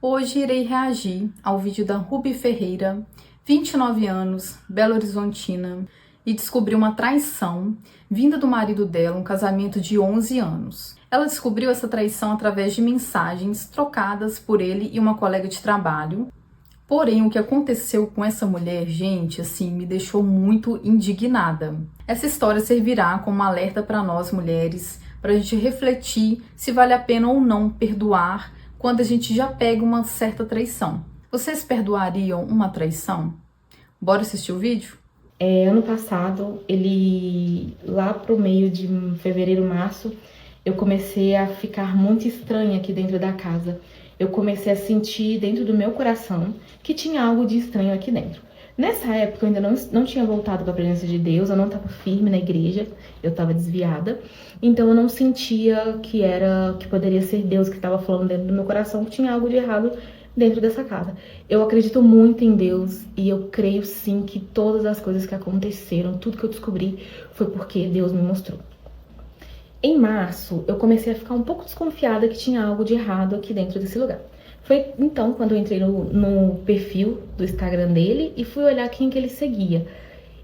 Hoje irei reagir ao vídeo da Ruby Ferreira, 29 anos, Belo Horizontina, e descobriu uma traição vinda do marido dela, um casamento de 11 anos. Ela descobriu essa traição através de mensagens trocadas por ele e uma colega de trabalho. Porém, o que aconteceu com essa mulher, gente, assim, me deixou muito indignada. Essa história servirá como alerta para nós mulheres, para a gente refletir se vale a pena ou não perdoar quando a gente já pega uma certa traição. Vocês perdoariam uma traição? Bora assistir o vídeo? Ano passado, lá pro meio de fevereiro, março, eu comecei a ficar muito estranha aqui dentro da casa. Eu comecei a sentir dentro do meu coração que tinha algo de estranho aqui dentro. Nessa época, eu ainda não tinha voltado para a presença de Deus, eu não estava firme na igreja, eu estava desviada. Então, eu não sentia que poderia ser Deus que estava falando dentro do meu coração, que tinha algo de errado dentro dessa casa. Eu acredito muito em Deus e eu creio sim que todas as coisas que aconteceram, tudo que eu descobri, foi porque Deus me mostrou. Em março, eu comecei a ficar um pouco desconfiada que tinha algo de errado aqui dentro desse lugar. Foi então quando eu entrei no perfil do Instagram dele e fui olhar quem que ele seguia.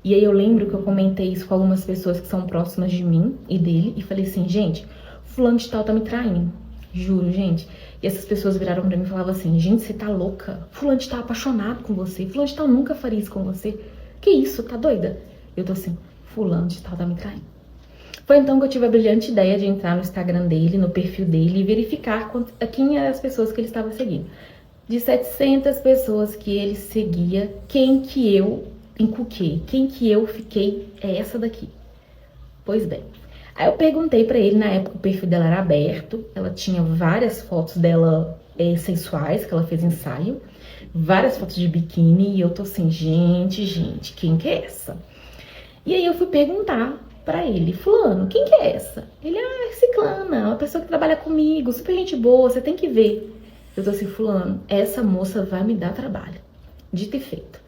E aí eu lembro que eu comentei isso com algumas pessoas que são próximas de mim e dele e falei assim, gente, fulano de tal tá me traindo. Juro, gente. E essas pessoas viraram pra mim e falavam assim, gente, você tá louca? Fulano de tal apaixonado com você. Fulano de tal nunca faria isso com você. Que isso? Tá doida? Eu tô assim, fulano de tal tá me traindo. Foi então que eu tive a brilhante ideia de entrar no Instagram dele, no perfil dele e verificar quem eram as pessoas que ele estava seguindo. De 700 pessoas que ele seguia, quem que eu encuquei? Quem que eu fiquei é essa daqui. Pois bem, aí eu perguntei pra ele, na época o perfil dela era aberto, ela tinha várias fotos dela sensuais, que ela fez ensaio, várias fotos de biquíni, e eu tô assim, gente, quem que é essa? E aí eu fui perguntar pra ele, fulano, quem que é essa? Ele, ciclana, uma pessoa que trabalha comigo, super gente boa, você tem que ver. Eu tô assim, fulano, essa moça vai me dar trabalho. Dito e feito.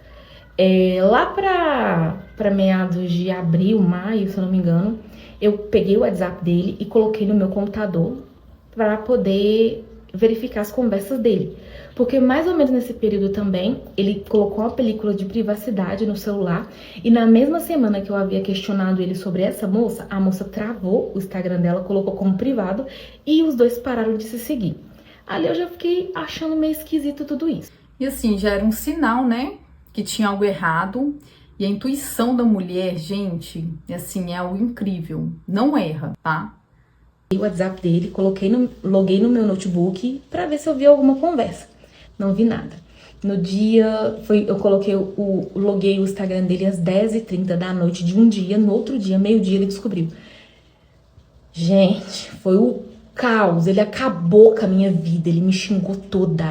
Lá pra meados de abril, maio, se eu não me engano, eu peguei o WhatsApp dele e coloquei no meu computador para poder verificar as conversas dele. Porque mais ou menos nesse período também, ele colocou uma película de privacidade no celular e na mesma semana que eu havia questionado ele sobre essa moça, a moça travou o Instagram dela, colocou como privado e os dois pararam de se seguir. Ali eu já fiquei achando meio esquisito tudo isso. E assim, já era um sinal, né, que tinha algo errado. E a intuição da mulher, gente, assim, é algo incrível. Não erra, tá? O WhatsApp dele, loguei no meu notebook pra ver se eu via alguma conversa. Não vi nada. No dia, loguei o Instagram dele às 10h30 da noite de um dia, no outro dia, meio-dia, ele descobriu. Gente, foi o caos, ele acabou com a minha vida, ele me xingou toda,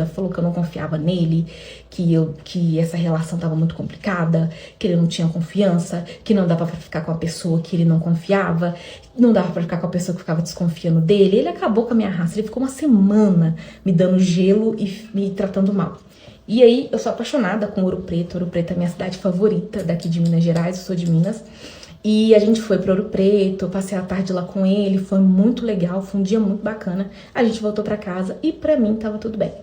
falou que eu não confiava nele, que essa relação tava muito complicada, que ele não tinha confiança, que não dava pra ficar com a pessoa que ele não confiava, não dava pra ficar com a pessoa que ficava desconfiando dele. Ele acabou com a minha raça, ele ficou uma semana me dando gelo e me tratando mal. E aí, eu sou apaixonada com Ouro Preto é a minha cidade favorita daqui de Minas Gerais, eu sou de Minas. E a gente foi para Ouro Preto, eu passei a tarde lá com ele, foi muito legal, foi um dia muito bacana. A gente voltou para casa e para mim tava tudo bem.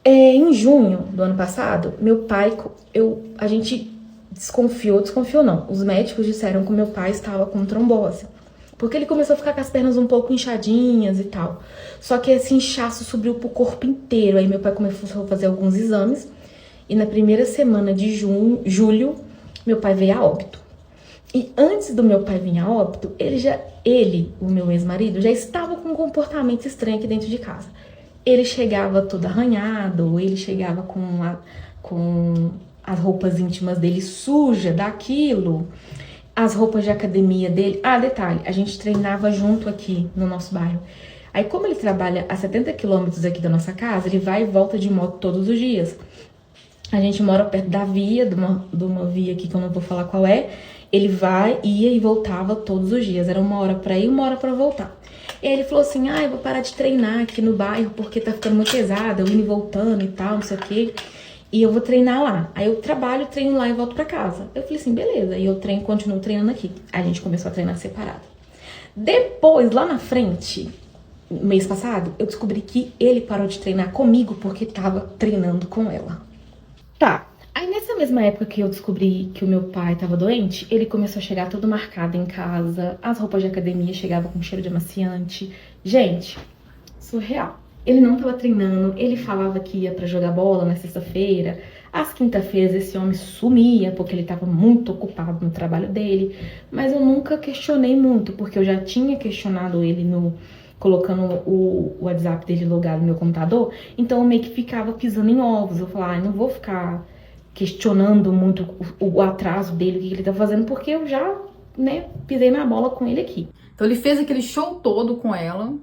Em junho do ano passado, meu pai, a gente desconfiou não, os médicos disseram que o meu pai estava com trombose. Porque ele começou a ficar com as pernas um pouco inchadinhas e tal. Só que esse inchaço subiu pro corpo inteiro. Aí meu pai começou a fazer alguns exames. E na primeira semana de julho, meu pai veio a óbito. E antes do meu pai vir a óbito, o meu ex-marido, já estava com um comportamento estranho aqui dentro de casa. Ele chegava todo arranhado, ele chegava com as roupas íntimas dele sujas daquilo, as roupas de academia dele. Detalhe, a gente treinava junto aqui no nosso bairro. Aí como ele trabalha a 70 quilômetros aqui da nossa casa, ele vai e volta de moto todos os dias. A gente mora perto da via, de uma via aqui que eu não vou falar qual é. Ele ia e voltava todos os dias. Era 1 hora pra ir, 1 hora pra voltar. E aí ele falou assim, eu vou parar de treinar aqui no bairro porque tá ficando muito pesado, eu indo e voltando e tal, não sei o quê. E eu vou treinar lá. Aí eu trabalho, treino lá e volto pra casa. Eu falei assim, beleza. E eu continuo treinando aqui. A gente começou a treinar separado. Depois, lá na frente, mês passado, eu descobri que ele parou de treinar comigo porque tava treinando com ela. Tá. Aí nessa mesma época que eu descobri que o meu pai tava doente, ele começou a chegar todo marcado em casa, as roupas de academia chegavam com cheiro de amaciante. Gente, surreal. Ele não tava treinando, ele falava que ia pra jogar bola na sexta-feira. Às quinta-feiras esse homem sumia porque ele tava muito ocupado no trabalho dele. Mas eu nunca questionei muito, porque eu já tinha questionado ele colocando o WhatsApp dele logado no meu computador. Então eu meio que ficava pisando em ovos. Eu falava, não vou ficar questionando muito o atraso dele, o que ele tá fazendo, porque eu já, né, pisei na bola com ele aqui. Então ele fez aquele show todo com ela,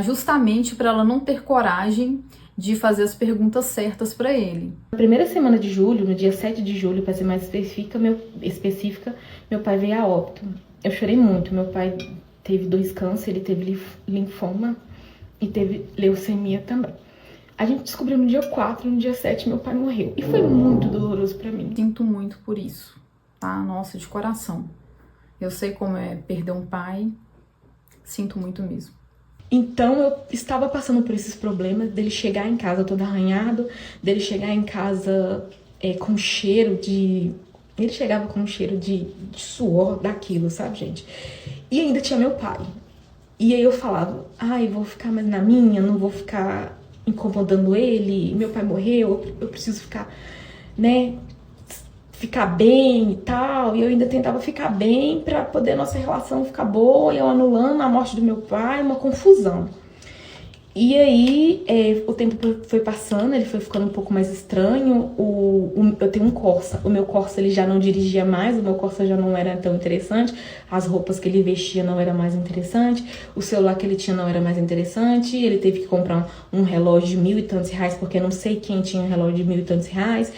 justamente para ela não ter coragem de fazer as perguntas certas para ele. Na primeira semana de julho, no dia 7 de julho, para ser mais específica, meu pai veio a óbito. Eu chorei muito. Meu pai teve 2 cânceres, ele teve linfoma e teve leucemia também. A gente descobriu no dia 4, no dia 7, meu pai morreu. E foi muito doloroso pra mim. Sinto muito por isso, tá? Nossa, de coração. Eu sei como é perder um pai. Sinto muito mesmo. Então eu estava passando por esses problemas dele chegar em casa todo arranhado, dele chegar em casa com cheiro de... Ele chegava com um cheiro de suor daquilo, sabe, gente? E ainda tinha meu pai. E aí eu falava, ai, vou ficar mais na minha, não vou ficar incomodando ele, meu pai morreu, eu preciso ficar, né, ficar bem e tal. E eu ainda tentava ficar bem pra poder nossa relação ficar boa, e eu anulando a morte do meu pai, uma confusão. E aí, o tempo foi passando, ele foi ficando um pouco mais estranho. Eu tenho um Corsa. O meu Corsa ele já não dirigia mais, o meu Corsa já não era tão interessante. As roupas que ele vestia não era mais interessante. O celular que ele tinha não era mais interessante. Ele teve que comprar um relógio de 1.000 e tantos reais, porque não sei quem tinha um relógio de 1.000 e tantos reais.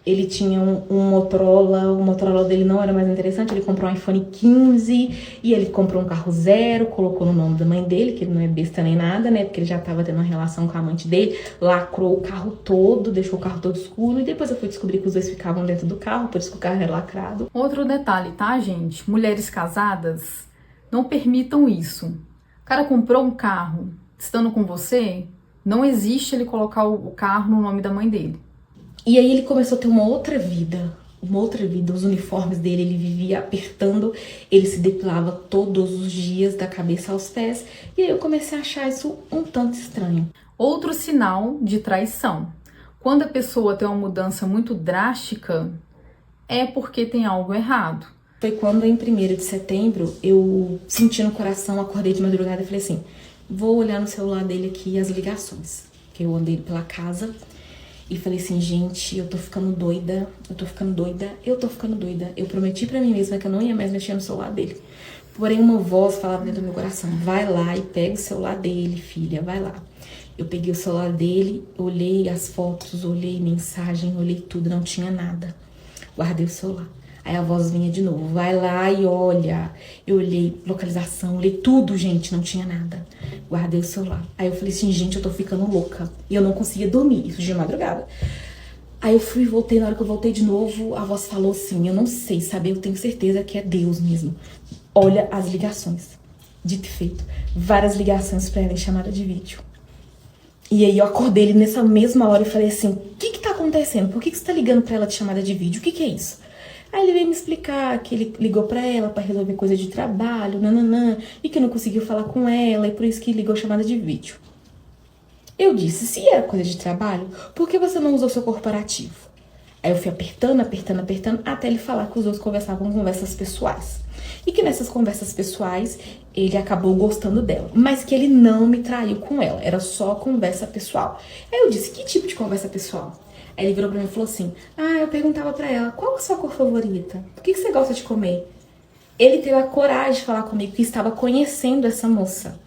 Ele tinha um Motorola, o Motorola dele não era mais interessante, ele comprou um iPhone 15 e ele comprou um carro zero, colocou no nome da mãe dele, que ele não é besta nem nada, né, porque ele já tava tendo uma relação com a amante dele, lacrou o carro todo, deixou o carro todo escuro, e depois eu fui descobrir que os dois ficavam dentro do carro, por isso que o carro era lacrado. Outro detalhe, tá, gente? Mulheres casadas, não permitam isso. O cara comprou um carro, estando com você, não existe ele colocar o carro no nome da mãe dele. E aí ele começou a ter uma outra vida, os uniformes dele, ele vivia apertando, ele se depilava todos os dias, da cabeça aos pés, e aí eu comecei a achar isso um tanto estranho. Outro sinal de traição. Quando a pessoa tem uma mudança muito drástica, é porque tem algo errado. Foi quando em 1º de setembro, eu senti no coração, acordei de madrugada e falei assim, vou olhar no celular dele aqui as ligações, que eu andei pela casa. E falei assim, gente, eu tô ficando doida, Eu prometi pra mim mesma que eu não ia mais mexer no celular dele. Porém, uma voz falava dentro do meu coração, vai lá e pega o celular dele, filha, vai lá. Eu peguei o celular dele, olhei as fotos, olhei mensagem, olhei tudo, não tinha nada. Guardei o celular. Aí a voz vinha de novo, vai lá e olha. Eu olhei localização, olhei tudo, gente, não tinha nada. Guardei o celular. Aí eu falei assim, gente, eu tô ficando louca. E eu não conseguia dormir, isso de madrugada. Aí eu fui e voltei, na hora que eu voltei de novo, a voz falou assim, eu não sei, sabe, eu tenho certeza que é Deus mesmo. Olha as ligações. Dito e feito. Várias ligações pra ela em chamada de vídeo. E aí eu acordei ele nessa mesma hora e falei assim, o que tá acontecendo? Por que você tá ligando pra ela de chamada de vídeo? O que é isso? Aí ele veio me explicar que ele ligou pra ela pra resolver coisa de trabalho, nananã, e que não conseguiu falar com ela, e por isso que ligou chamada de vídeo. Eu disse, se era coisa de trabalho, por que você não usou seu corporativo? Aí eu fui apertando, até ele falar que os dois conversavam conversas pessoais. E que nessas conversas pessoais, ele acabou gostando dela, mas que ele não me traiu com ela, era só conversa pessoal. Aí eu disse, que tipo de conversa pessoal? Aí ele virou pra mim e falou assim, eu perguntava pra ela, qual é a sua cor favorita? O que você gosta de comer? Ele teve a coragem de falar comigo que estava conhecendo essa moça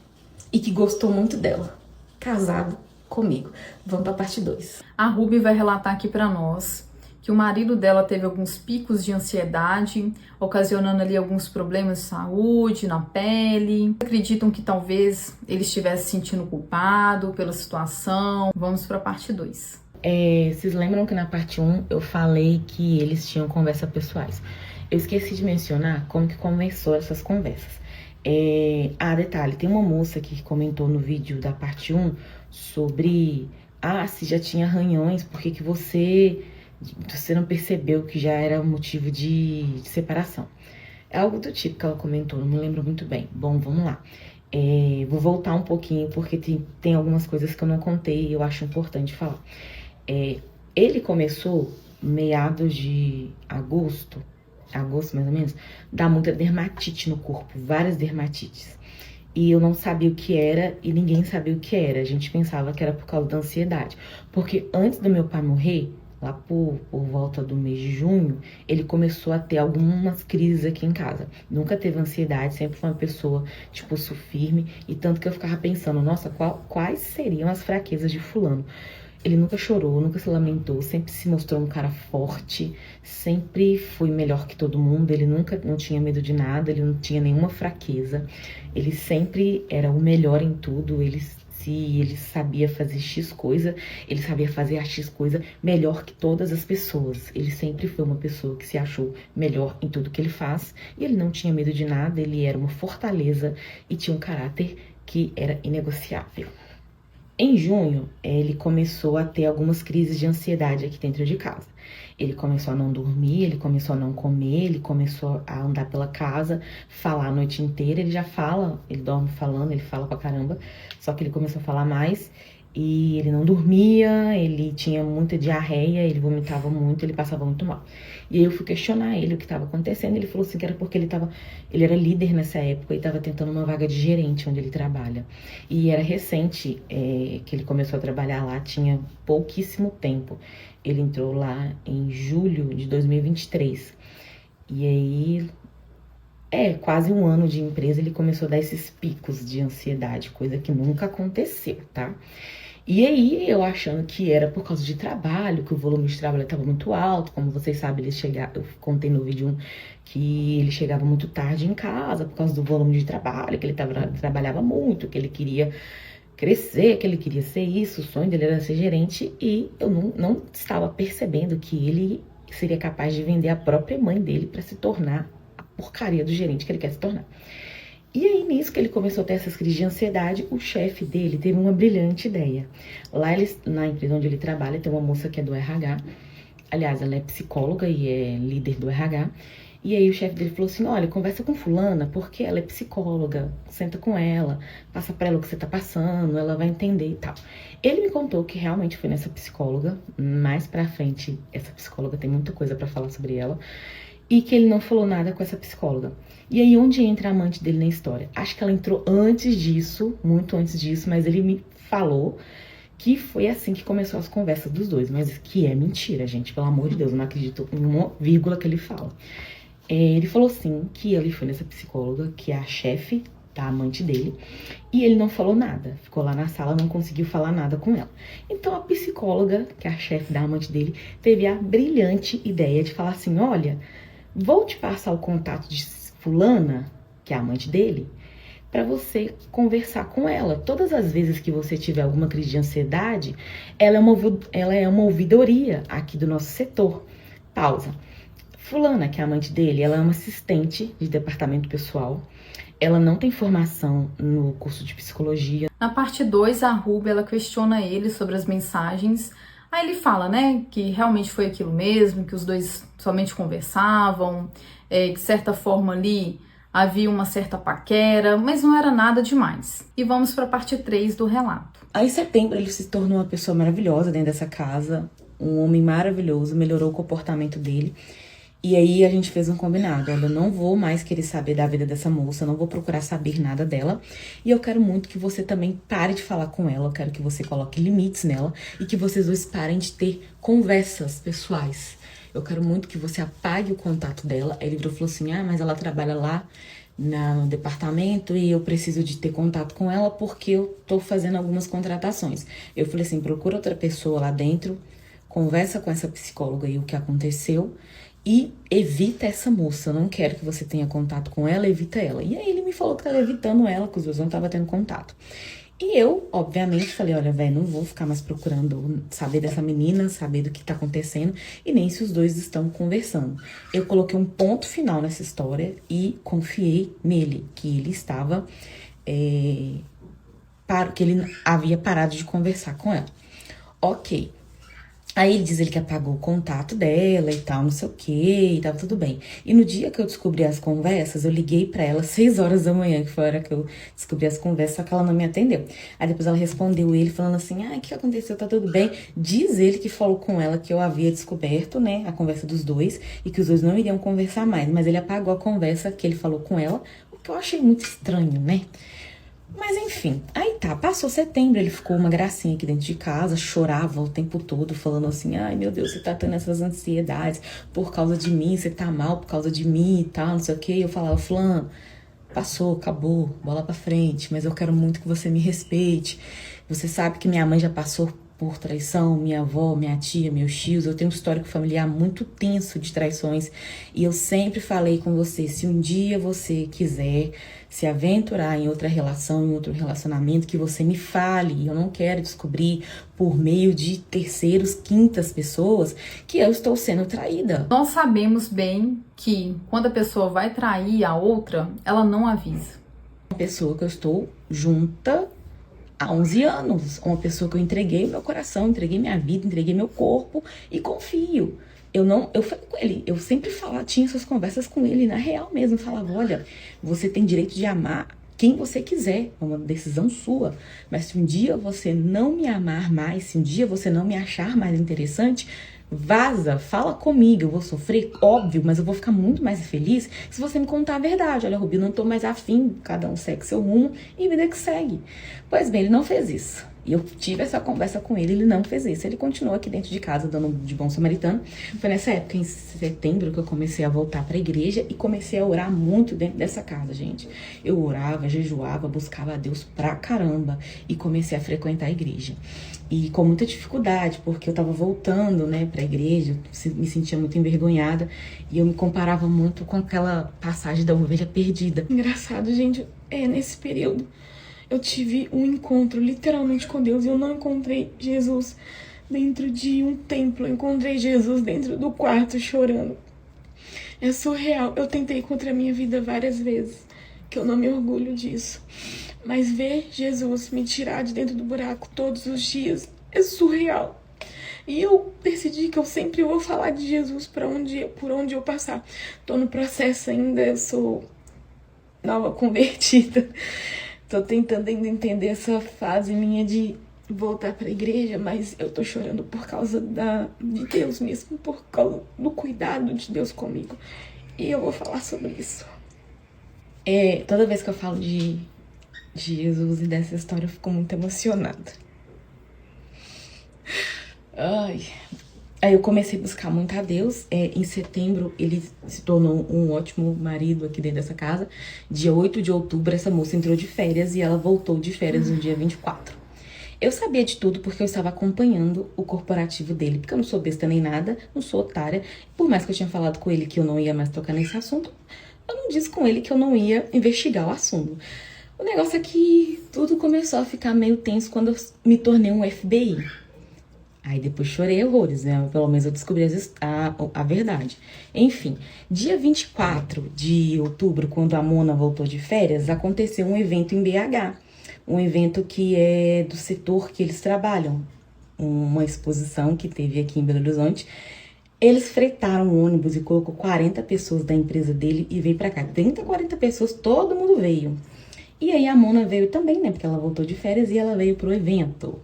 e que gostou muito dela. Casado comigo. Vamos pra parte 2. A Ruby vai relatar aqui pra nós que o marido dela teve alguns picos de ansiedade, ocasionando ali alguns problemas de saúde, na pele. Acreditam que talvez ele estivesse se sentindo culpado pela situação. Vamos pra parte 2. Vocês lembram que na parte 1 eu falei que eles tinham conversas pessoais? Eu esqueci de mencionar como que começou essas conversas. Detalhe, tem uma moça aqui que comentou no vídeo da parte 1 sobre, se já tinha arranhões, por que você não percebeu que já era motivo de separação? É algo do tipo que ela comentou, não me lembro muito bem. Bom, vamos lá. Vou voltar um pouquinho, porque tem algumas coisas que eu não contei e eu acho importante falar. Ele começou meados de agosto mais ou menos, dá muita dermatite no corpo, várias dermatites. E eu não sabia o que era e ninguém sabia o que era. A gente pensava que era por causa da ansiedade. Porque antes do meu pai morrer, lá por volta do mês de junho, ele começou a ter algumas crises aqui em casa. Nunca teve ansiedade, sempre foi uma pessoa de pulso firme. E tanto que eu ficava pensando, nossa, quais seriam as fraquezas de fulano? Ele nunca chorou, nunca se lamentou, sempre se mostrou um cara forte, sempre foi melhor que todo mundo, ele nunca não tinha medo de nada, ele não tinha nenhuma fraqueza, ele sempre era o melhor em tudo, se ele sabia fazer X coisa, ele sabia fazer a X coisa melhor que todas as pessoas. Ele sempre foi uma pessoa que se achou melhor em tudo que ele faz, e ele não tinha medo de nada, ele era uma fortaleza e tinha um caráter que era inegociável. Em junho, ele começou a ter algumas crises de ansiedade aqui dentro de casa. Ele começou a não dormir, ele começou a não comer, ele começou a andar pela casa, falar a noite inteira. Ele já fala, ele dorme falando, ele fala pra caramba, só que ele começou a falar mais e ele não dormia, ele tinha muita diarreia, ele vomitava muito, ele passava muito mal. E aí eu fui questionar ele o que estava acontecendo, ele falou assim que era porque ele era líder nessa época e estava tentando uma vaga de gerente onde ele trabalha. E era recente que ele começou a trabalhar lá, tinha pouquíssimo tempo. Ele entrou lá em julho de 2023. E aí, quase um ano de empresa, ele começou a dar esses picos de ansiedade, coisa que nunca aconteceu, tá? E aí, eu achando que era por causa de trabalho, que o volume de trabalho estava muito alto, como vocês sabem, eu contei no vídeo que ele chegava muito tarde em casa por causa do volume de trabalho, que ele trabalhava muito, que ele queria crescer, que ele queria ser isso, o sonho dele era ser gerente, e eu não estava percebendo que ele seria capaz de vender a própria mãe dele para se tornar a porcaria do gerente que ele quer se tornar. E aí, nisso que ele começou a ter essas crises de ansiedade, o chefe dele teve uma brilhante ideia. Lá na empresa onde ele trabalha, tem uma moça que é do RH. Aliás, ela é psicóloga e é líder do RH. E aí o chefe dele falou assim, olha, conversa com fulana, porque ela é psicóloga, senta com ela, passa pra ela o que você tá passando, ela vai entender e tal. Ele me contou que realmente foi nessa psicóloga, mais pra frente, essa psicóloga tem muita coisa pra falar sobre ela, e que ele não falou nada com essa psicóloga. E aí, onde entra a amante dele na história? Acho que ela entrou antes disso, muito antes disso, mas ele me falou que foi assim que começou as conversas dos dois, mas que é mentira, gente, pelo amor de Deus, eu não acredito em uma vírgula que ele fala. Ele falou assim, que ele foi nessa psicóloga, que é a chefe da amante dele, e ele não falou nada, ficou lá na sala, não conseguiu falar nada com ela. Então a psicóloga, que é a chefe da amante dele, teve a brilhante ideia de falar assim, olha, vou te passar o contato de fulana, que é a amante dele, para você conversar com ela. Todas as vezes que você tiver alguma crise de ansiedade, ela é uma ouvidoria aqui do nosso setor. Pausa. Fulana, que é a amante dele, ela é uma assistente de departamento pessoal. Ela não tem formação no curso de psicologia. Na parte 2, a Ruby, ela questiona ele sobre as mensagens. Aí ele fala, né, que realmente foi aquilo mesmo, que os dois somente conversavam, que de certa forma ali havia uma certa paquera, mas não era nada demais. E vamos para a parte 3 do relato. Aí em setembro ele se tornou uma pessoa maravilhosa dentro dessa casa, um homem maravilhoso, melhorou o comportamento dele. E aí a gente fez um combinado, olha, eu não vou mais querer saber da vida dessa moça, não vou procurar saber nada dela. E eu quero muito que você também pare de falar com ela, eu quero que você coloque limites nela e que vocês dois parem de ter conversas pessoais. Eu quero muito que você apague o contato dela. Aí ele virou e falou assim, mas ela trabalha lá no departamento e eu preciso de ter contato com ela porque eu tô fazendo algumas contratações. Eu falei assim, procura outra pessoa lá dentro, conversa com essa psicóloga aí o que aconteceu e evita essa moça. Eu não quero que você tenha contato com ela, evita ela. E aí ele me falou que tava evitando ela, que os dois não estavam tendo contato. E eu, obviamente, falei, olha, velho, não vou ficar mais procurando saber dessa menina, saber do que tá acontecendo, e nem se os dois estão conversando. Eu coloquei um ponto final nessa história e confiei nele, que ele estava, que ele havia parado de conversar com ela. Ok. Aí ele diz ele que apagou o contato dela e tal, não sei o que, e tava tudo bem. E no dia que eu descobri as conversas, eu liguei pra ela 6 horas da manhã, que foi a hora que eu descobri as conversas, só que ela não me atendeu. Aí depois ela respondeu ele falando assim, o que aconteceu? Tá tudo bem? Diz ele que falou com ela que eu havia descoberto, né, a conversa dos dois, e que os dois não iriam conversar mais, mas ele apagou a conversa que ele falou com ela, o que eu achei muito estranho, né? Mas enfim, aí tá, passou setembro, ele ficou uma gracinha aqui dentro de casa, chorava o tempo todo, falando assim, ai meu Deus, você tá tendo essas ansiedades por causa de mim, você tá mal por causa de mim e tal, não sei o que. Eu falava, fulano, passou, acabou, bola pra frente, mas eu quero muito que você me respeite. Você sabe que minha mãe já passou por traição, minha avó, minha tia, meus tios, eu tenho um histórico familiar muito tenso de traições e eu sempre falei com você, se um dia você quiser se aventurar em outra relação, em outro relacionamento, que você me fale, eu não quero descobrir por meio de terceiros, quintas pessoas que eu estou sendo traída. Nós sabemos bem que quando a pessoa vai trair a outra, ela não avisa. Uma pessoa que eu estou junta há 11 anos, uma pessoa que eu entreguei meu coração, entreguei minha vida, entreguei meu corpo e confio. Eu falei com ele, eu sempre falava, tinha essas conversas com ele, na real mesmo, falava, olha, você tem direito de amar quem você quiser, é uma decisão sua, mas se um dia você não me amar mais, se um dia você não me achar mais interessante, vaza, fala comigo, eu vou sofrer, óbvio, mas eu vou ficar muito mais feliz se você me contar a verdade. Olha, Rubi, eu não tô mais afim, cada um segue seu rumo e vida que segue. Pois bem, ele não fez isso. E eu tive essa conversa com ele não fez isso. Ele continuou aqui dentro de casa, dando de bom samaritano. Foi nessa época, em setembro, que eu comecei a voltar pra igreja e comecei a orar muito dentro dessa casa, gente. Eu orava, jejuava, buscava a Deus pra caramba e comecei a frequentar a igreja. E com muita dificuldade, porque eu tava voltando, né, pra igreja, eu me sentia muito envergonhada e eu me comparava muito com aquela passagem da ovelha perdida. Engraçado, gente, nesse período eu tive um encontro literalmente com Deus e eu não encontrei Jesus dentro de um templo, eu encontrei Jesus dentro do quarto chorando. É surreal, eu tentei contra a minha vida várias vezes, que eu não me orgulho disso. Mas ver Jesus me tirar de dentro do buraco todos os dias é surreal. E eu decidi que eu sempre vou falar de Jesus por onde eu passar. Tô no processo ainda, eu sou nova convertida. Tô tentando ainda entender essa fase minha de voltar pra igreja, mas eu tô chorando por causa de Deus mesmo, por causa do cuidado de Deus comigo. E eu vou falar sobre isso. Toda vez que eu falo de Jesus e dessa história, eu fico muito emocionada. Aí eu comecei a buscar muito a Deus. Em setembro, ele se tornou um ótimo marido aqui dentro dessa casa. Dia 8 de outubro, essa moça entrou de férias e ela voltou de férias no dia 24. Eu sabia de tudo porque eu estava acompanhando o corporativo dele, porque eu não sou besta nem nada, não sou otária. Por mais que eu tinha falado com ele que eu não ia mais tocar nesse assunto, eu não disse com ele que eu não ia investigar o assunto. O negócio é que tudo começou a ficar meio tenso quando eu me tornei um FBI. Aí depois chorei horrores, né? Pelo menos eu descobri a verdade. Enfim, dia 24 de outubro, quando a Mona voltou de férias, aconteceu um evento em BH. Um evento que é do setor que eles trabalham. Uma exposição que teve aqui em Belo Horizonte. Eles fretaram um ônibus e colocou 40 pessoas da empresa dele e veio pra cá. 30, 40 pessoas, todo mundo veio. E aí a Mona veio também, né? Porque ela voltou de férias e ela veio pro evento.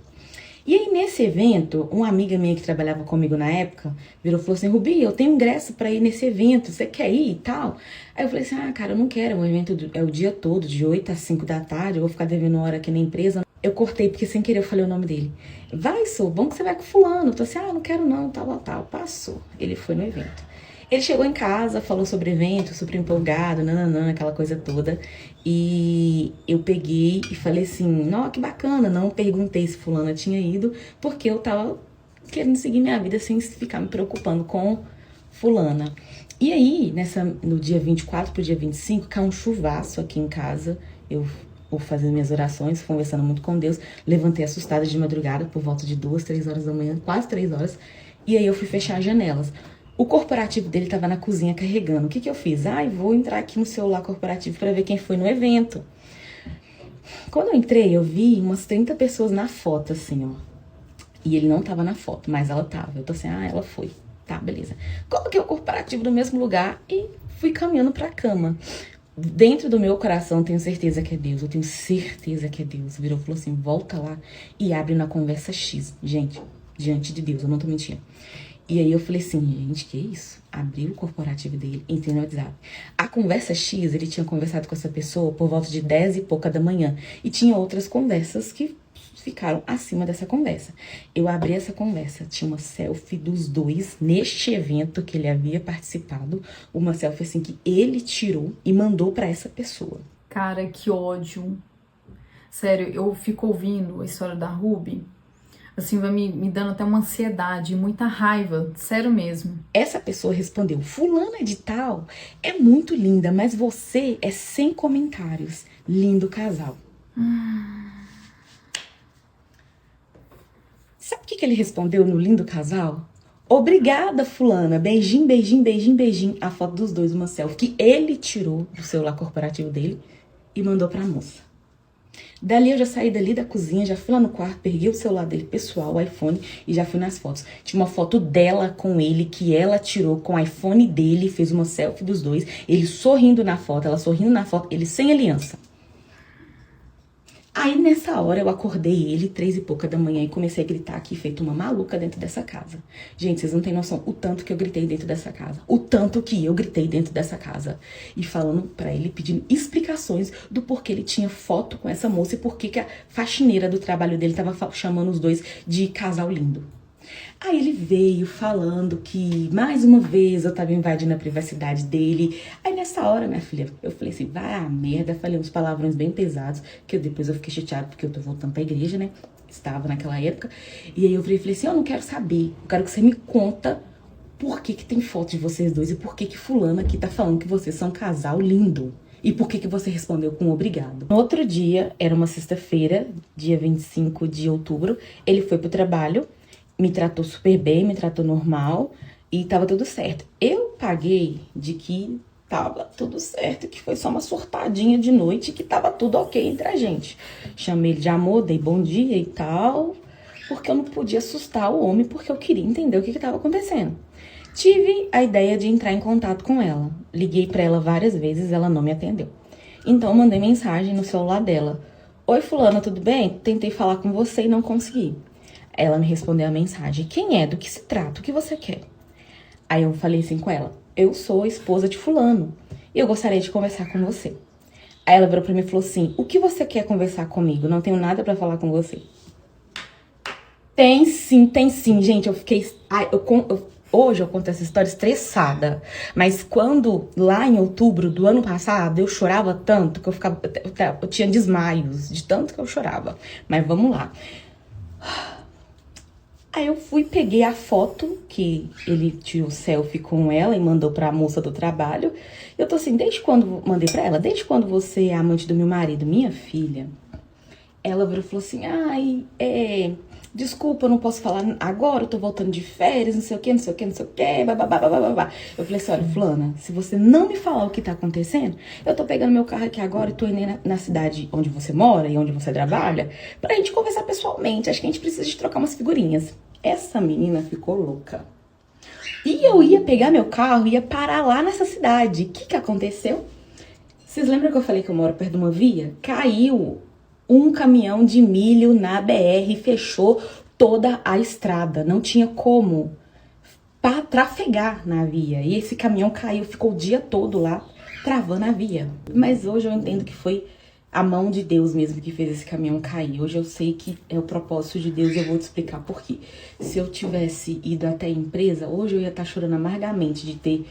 E aí, nesse evento, uma amiga minha que trabalhava comigo na época, virou e falou assim, Rubi, eu tenho ingresso pra ir nesse evento, você quer ir e tal? Aí eu falei assim, cara, eu não quero, o evento é o dia todo, de 8 às 5 da tarde, eu vou ficar devendo hora aqui na empresa. Eu cortei, porque sem querer eu falei o nome dele. Vai, Sô, bom que você vai com fulano. Eu tô assim, não quero não, tal. Passou. Ele foi no evento. Ele chegou em casa, falou sobre o evento, super empolgado, nananã, aquela coisa toda. E eu peguei e falei assim, que bacana. Não perguntei se fulana tinha ido, porque eu tava querendo seguir minha vida sem ficar me preocupando com fulana. E aí, no dia 24 pro dia 25, caiu um chuvaço aqui em casa. Eu ou fazendo minhas orações, conversando muito com Deus. Levantei assustada de madrugada, por volta de 2, 3 horas da manhã, quase 3 horas. E aí eu fui fechar as janelas. O corporativo dele tava na cozinha carregando. O que que eu fiz? Vou entrar aqui no celular corporativo para ver quem foi no evento. Quando eu entrei, eu vi umas 30 pessoas na foto, assim, ó. E ele não tava na foto, mas ela tava. Eu tô assim, ela foi. Tá, beleza. Coloquei o corporativo no mesmo lugar e fui caminhando pra cama. Dentro do meu coração, tenho certeza que é Deus. Eu tenho certeza que é Deus. Virou e falou assim, volta lá e abre na conversa X. Gente, diante de Deus, eu não tô mentindo. E aí eu falei assim, gente, que isso? Abri o corporativo dele, entrei no WhatsApp. A conversa X, ele tinha conversado com essa pessoa por volta de 10 e pouca da manhã. E tinha outras conversas que ficaram acima dessa conversa. Eu abri essa conversa, tinha uma selfie dos dois neste evento que ele havia participado. Uma selfie assim que ele tirou e mandou pra essa pessoa. Cara, que ódio. Sério, eu fico ouvindo a história da Ruby, assim, vai me dando até uma ansiedade, muita raiva, sério mesmo. Essa pessoa respondeu, fulana de tal é muito linda, mas você é sem comentários. Lindo casal. Sabe o que ele respondeu no lindo casal? Obrigada, fulana. Beijinho, beijinho, beijinho, beijinho. A foto dos dois, uma selfie que ele tirou do celular corporativo dele e mandou pra moça. Dali eu já saí dali da cozinha, já fui lá no quarto, peguei o celular dele pessoal, o iPhone, e já fui nas fotos. Tinha uma foto dela com ele, que ela tirou com o iPhone dele, fez uma selfie dos dois, ele sorrindo na foto, ela sorrindo na foto, ele sem aliança. Aí nessa hora eu acordei ele, 3 e pouca da manhã, e comecei a gritar aqui, feito uma maluca dentro dessa casa. Gente, vocês não têm noção o tanto que eu gritei dentro dessa casa. O tanto que eu gritei dentro dessa casa. E falando pra ele, pedindo explicações do porquê ele tinha foto com essa moça e porquê que a faxineira do trabalho dele tava chamando os dois de casal lindo. Aí ele veio falando que, mais uma vez, eu tava invadindo a privacidade dele. Aí nessa hora, minha filha, eu falei assim, vai a merda. Falei uns palavrões bem pesados, que depois eu fiquei chateada porque eu tô voltando pra igreja, né? Estava naquela época. E aí eu falei assim, eu não quero saber. Eu quero que você me conta por que tem foto de vocês dois e por que fulano aqui tá falando que vocês são um casal lindo. E por que você respondeu com obrigado? No outro dia, era uma sexta-feira, dia 25 de outubro, ele foi pro trabalho, me tratou super bem, me tratou normal e tava tudo certo. Eu paguei de que tava tudo certo, que foi só uma surtadinha de noite, que tava tudo ok entre a gente. Chamei ele de amor, dei bom dia e tal, porque eu não podia assustar o homem, porque eu queria entender o que tava acontecendo. Tive a ideia de entrar em contato com ela. Liguei pra ela várias vezes, ela não me atendeu. Então mandei mensagem no celular dela. Oi fulana, tudo bem? Tentei falar com você e não consegui. Ela me respondeu a mensagem, quem é? Do que se trata? O que você quer? Aí eu falei assim com ela, eu sou a esposa de fulano e eu gostaria de conversar com você. Aí ela virou pra mim e falou assim, o que você quer conversar comigo? Não tenho nada pra falar com você. Tem sim, gente, eu fiquei... Hoje eu conto essa história estressada, mas quando, lá em outubro do ano passado, eu chorava tanto que eu tinha desmaios de tanto que eu chorava. Mas vamos lá. Aí eu fui, peguei a foto que ele tirou selfie com ela e mandou pra moça do trabalho. Eu tô assim, desde quando, mandei pra ela, desde quando você é amante do meu marido, minha filha? Ela virou e falou assim, desculpa, eu não posso falar agora, eu tô voltando de férias, não sei o que, babá. Eu falei assim, olha, fulana, se você não me falar o que tá acontecendo, eu tô pegando meu carro aqui agora e tô indo na cidade onde você mora e onde você trabalha, pra gente conversar pessoalmente, acho que a gente precisa de trocar umas figurinhas. Essa menina ficou louca. E eu ia pegar meu carro e ia parar lá nessa cidade. O que aconteceu? Vocês lembram que eu falei que eu moro perto de uma via? Caiu um caminhão de milho na BR e fechou toda a estrada. Não tinha como trafegar na via. E esse caminhão caiu, ficou o dia todo lá, travando a via. Mas hoje eu entendo que foi a mão de Deus mesmo que fez esse caminhão cair. Hoje eu sei que é o propósito de Deus e eu vou te explicar por quê. Se eu tivesse ido até a empresa, hoje eu ia estar chorando amargamente de ter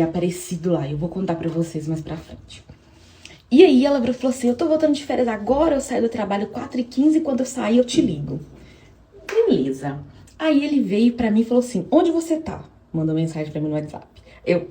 aparecido lá. Eu vou contar pra vocês mais pra frente. E aí ela falou assim, eu tô voltando de férias agora, eu saio do trabalho 4h15, quando eu sair eu te ligo. Beleza. Aí ele veio pra mim e falou assim, onde você tá? Mandou mensagem pra mim no WhatsApp. Eu,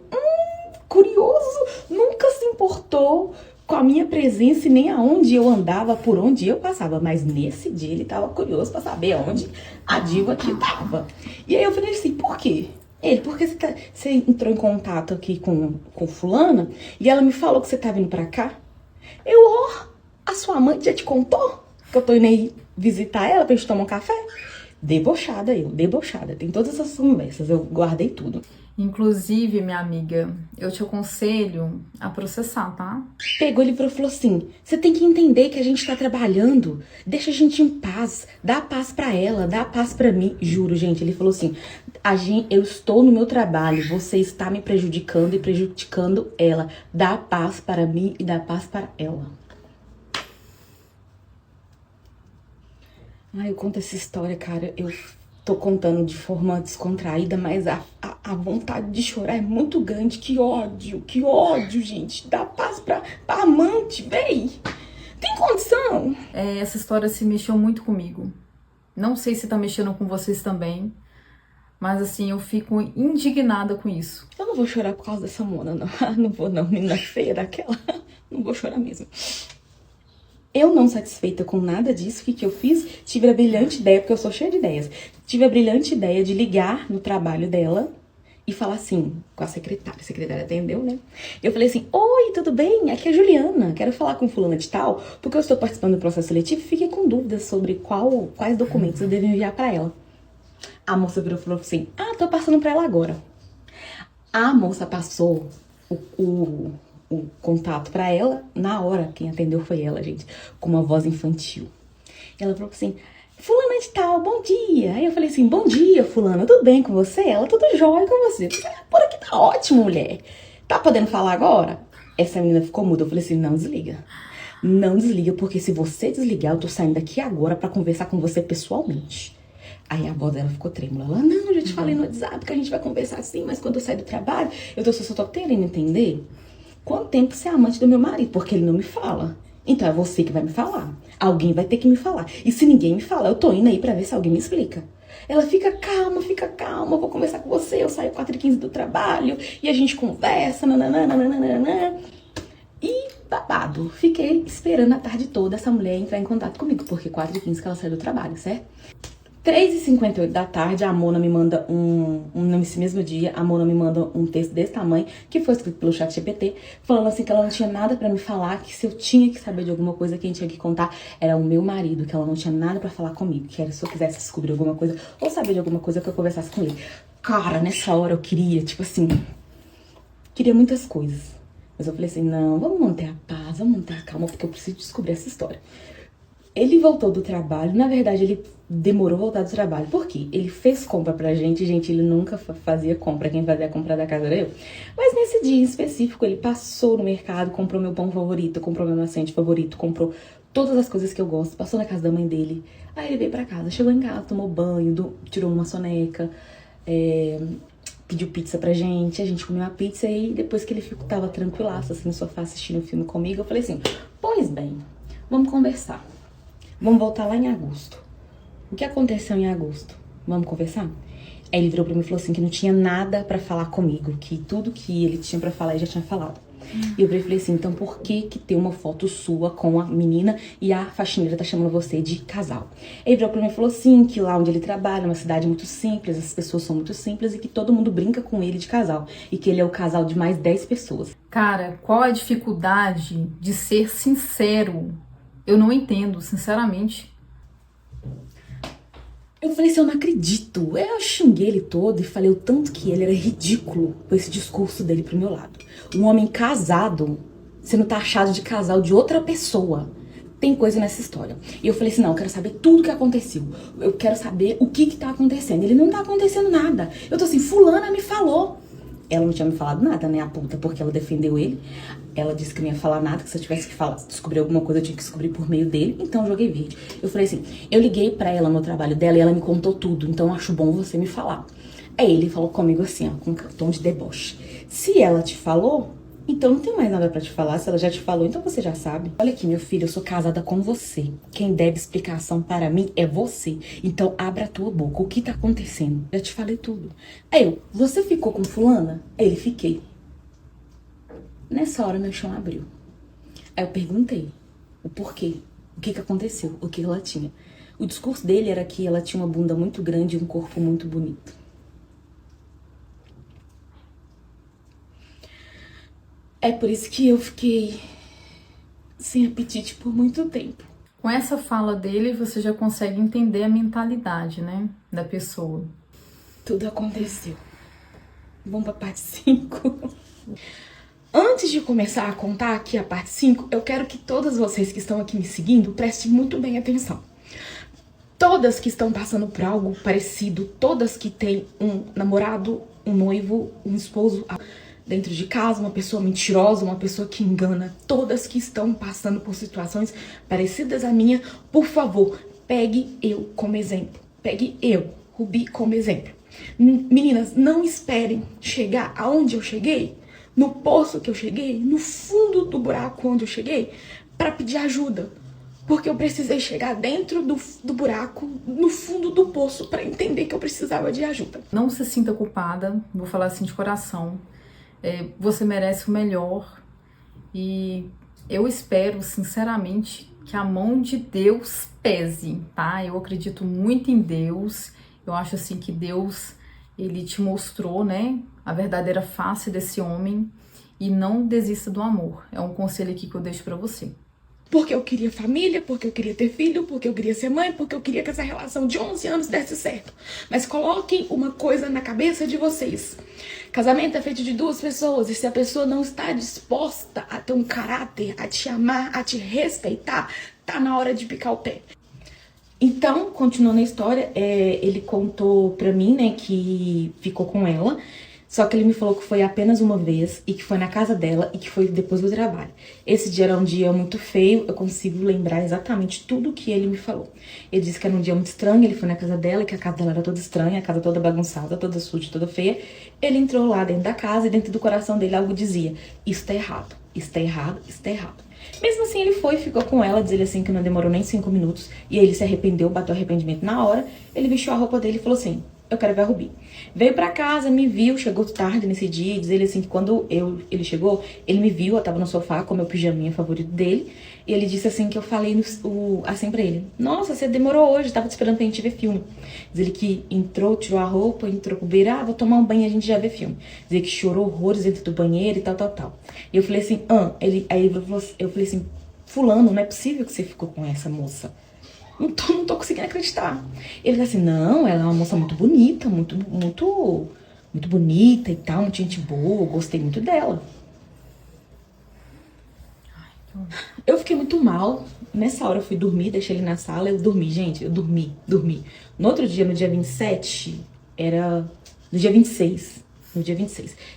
curioso, nunca se importou com a minha presença e nem aonde eu andava, por onde eu passava. Mas nesse dia ele tava curioso pra saber aonde a diva aqui tava. E aí eu falei assim, por quê? Ele, porque você entrou em contato aqui com fulana e ela me falou que você tá vindo pra cá? A sua mãe já te contou que eu tô indo aí visitar ela pra gente tomar um café? Debochada eu, debochada. Tem todas essas conversas, eu guardei tudo. Inclusive, minha amiga, eu te aconselho a processar, tá? Pegou ele e falou assim, você tem que entender que a gente tá trabalhando, deixa a gente em paz, dá paz pra ela, dá paz pra mim. Juro, gente, ele falou assim, eu estou no meu trabalho, você está me prejudicando e prejudicando ela. Dá paz para mim e dá paz para ela. Eu conto essa história, cara, eu tô contando de forma descontraída, mas a vontade de chorar é muito grande. Que ódio, gente. Dá paz pra amante, véi. Tem condição? Essa história se mexeu muito comigo. Não sei se tá mexendo com vocês também, mas assim, eu fico indignada com isso. Eu não vou chorar por causa dessa Mona, não. Não vou não, menina feia daquela. Não vou chorar mesmo. Eu não satisfeita com nada disso, o que eu fiz? Tive a brilhante ideia, porque eu sou cheia de ideias. Tive a brilhante ideia de ligar no trabalho dela e falar assim, com a secretária. A secretária atendeu, né? Eu falei assim, oi, tudo bem? Aqui é a Juliana. Quero falar com fulana de tal, porque eu estou participando do processo seletivo e fiquei com dúvidas sobre quais documentos eu devo enviar pra ela. A moça virou e falou assim, tô passando pra ela agora. A moça passou o contato pra ela, na hora, quem atendeu foi ela, gente, com uma voz infantil. Ela falou assim, fulana de tal, bom dia. Aí eu falei assim, bom dia, fulana, tudo bem com você? Ela, tudo jóia com você? Por aqui tá ótimo, mulher. Tá podendo falar agora? Essa menina ficou muda. Eu falei assim, não desliga. Não desliga, porque se você desligar, eu tô saindo daqui agora pra conversar com você pessoalmente. Aí a voz dela ficou trêmula. Ela, não, eu já te falei no WhatsApp que a gente vai conversar assim, mas quando eu sair do trabalho, eu só tô querendo entender quanto tempo você é amante do meu marido, porque ele não me fala. Então é você que vai me falar. Alguém vai ter que me falar. E se ninguém me falar, eu tô indo aí pra ver se alguém me explica. Ela, fica calma, eu vou conversar com você, eu saio 4h15 do trabalho, e a gente conversa, nananana. E babado, fiquei esperando a tarde toda essa mulher entrar em contato comigo, porque 4h15 que ela saiu do trabalho, certo? 3h58 da tarde, a Mona me manda nesse mesmo dia, a Mona me manda um texto desse tamanho, que foi escrito pelo ChatGPT, falando assim que ela não tinha nada pra me falar, que se eu tinha que saber de alguma coisa, quem tinha que contar era o meu marido, que ela não tinha nada pra falar comigo, que era se eu quisesse descobrir alguma coisa, ou saber de alguma coisa, que eu conversasse com ele. Cara, nessa hora eu queria, queria muitas coisas. Mas eu falei assim, não, vamos manter a paz, vamos manter a calma, porque eu preciso descobrir essa história. Ele voltou do trabalho, na verdade ele demorou a voltar do trabalho. Por quê? Ele fez compra pra gente, ele nunca fazia compra, quem fazia a compra da casa era eu. Mas nesse dia em específico, ele passou no mercado, comprou meu pão favorito, comprou meu maçante favorito, comprou todas as coisas que eu gosto, passou na casa da mãe dele. Aí ele veio pra casa, chegou em casa, tomou banho, tirou uma soneca, pediu pizza pra gente, a gente comeu a pizza e depois que ele tava tranquilaço assim no sofá assistindo o filme comigo, eu falei assim, pois bem, vamos conversar. Vamos voltar lá em agosto. O que aconteceu em agosto? Vamos conversar? Aí ele virou pra mim e falou assim que não tinha nada pra falar comigo, que tudo que ele tinha pra falar ele já tinha falado. E eu falei assim, então por que tem uma foto sua com a menina e a faxineira tá chamando você de casal? Aí ele virou pra mim e falou assim, que lá onde ele trabalha é uma cidade muito simples, as pessoas são muito simples e que todo mundo brinca com ele de casal. E que ele é o casal de mais 10 pessoas. Cara, qual a dificuldade de ser sincero? Eu não entendo, sinceramente. Eu falei assim, eu não acredito. Eu xinguei ele todo e falei o tanto que ele era ridículo com esse discurso dele pro meu lado. Um homem casado sendo taxado de casal de outra pessoa. Tem coisa nessa história. E eu falei assim, não, eu quero saber tudo o que aconteceu. Eu quero saber o que tá acontecendo. Ele não tá acontecendo nada. Eu tô assim, fulana me falou. Ela não tinha me falado nada, né, a puta, porque ela defendeu ele. Ela disse que não ia falar nada, que se eu tivesse que descobrir alguma coisa, eu tinha que descobrir por meio dele. Então eu joguei vídeo. Eu falei assim, eu liguei pra ela no trabalho dela e ela me contou tudo. Então acho bom você me falar. Aí ele falou comigo assim, ó, com um tom de deboche. Se ela te falou, então não tem mais nada pra te falar. Se ela já te falou, então você já sabe. Olha aqui, meu filho, eu sou casada com você. Quem deve explicação para mim é você. Então abra a tua boca. O que tá acontecendo? Já te falei tudo. Aí eu, você ficou com fulana? Aí ele, fiquei. Nessa hora meu chão abriu. Aí eu perguntei o porquê, o que aconteceu, o que ela tinha. O discurso dele era que ela tinha uma bunda muito grande e um corpo muito bonito. É por isso que eu fiquei sem apetite por muito tempo. Com essa fala dele, você já consegue entender a mentalidade, né, da pessoa. Tudo aconteceu. Vamos pra parte 5. Antes de começar a contar aqui a parte 5, eu quero que todas vocês que estão aqui me seguindo prestem muito bem atenção. Todas que estão passando por algo parecido, todas que têm um namorado, um noivo, um esposo dentro de casa, uma pessoa mentirosa, uma pessoa que engana, todas que estão passando por situações parecidas à minha, por favor, pegue eu como exemplo. Pegue eu, Rubi, como exemplo. Meninas, não esperem chegar aonde eu cheguei, no poço que eu cheguei, no fundo do buraco onde eu cheguei, para pedir ajuda. Porque eu precisei chegar dentro do buraco, no fundo do poço, para entender que eu precisava de ajuda. Não se sinta culpada, vou falar assim de coração. Você merece o melhor e eu espero, sinceramente, que a mão de Deus pese, tá? Eu acredito muito em Deus. Eu acho assim que Deus, ele te mostrou, né, a verdadeira face desse homem e não desista do amor. É um conselho aqui que eu deixo pra você. Porque eu queria família, porque eu queria ter filho, porque eu queria ser mãe, porque eu queria que essa relação de 11 anos desse certo. Mas coloquem uma coisa na cabeça de vocês. Casamento é feito de duas pessoas e se a pessoa não está disposta a ter um caráter, a te amar, a te respeitar, tá na hora de picar o pé. Então, continuando a história, ele contou pra mim, né, que ficou com ela. Só que ele me falou que foi apenas uma vez e que foi na casa dela e que foi depois do trabalho. Esse dia era um dia muito feio, eu consigo lembrar exatamente tudo que ele me falou. Ele disse que era um dia muito estranho, ele foi na casa dela, que a casa dela era toda estranha, a casa toda bagunçada, toda suja, toda feia. Ele entrou lá dentro da casa e dentro do coração dele algo dizia, isso tá errado, isso tá errado, isso tá errado. Mesmo assim ele foi, ficou com ela, diz ele assim que não demorou nem 5 minutos. E aí ele se arrependeu, bateu arrependimento na hora. Ele vestiu a roupa dele e falou assim, eu quero ver a Rubi. Veio pra casa, me viu, chegou tarde nesse dia. Diz ele assim que quando ele chegou, ele me viu, eu tava no sofá com o meu pijaminha favorito dele. E ele disse assim que eu falei assim pra ele, nossa, você demorou hoje, tava te esperando pra gente ver filme. Diz ele que entrou, tirou a roupa, entrou pro beira, vou tomar um banho e a gente já vê filme. Diz ele que chorou horrores dentro do banheiro e tal. E eu falei assim, eu falei assim, fulano, não é possível que você ficou com essa moça. Não tô conseguindo acreditar. Ele falou assim, não, ela é uma moça muito bonita, muito bonita e tal, muito gente boa, eu gostei muito dela. Eu fiquei muito mal. Nessa hora eu fui dormir, deixei ele na sala, eu dormi, gente, eu dormi. No outro dia, no dia 26, era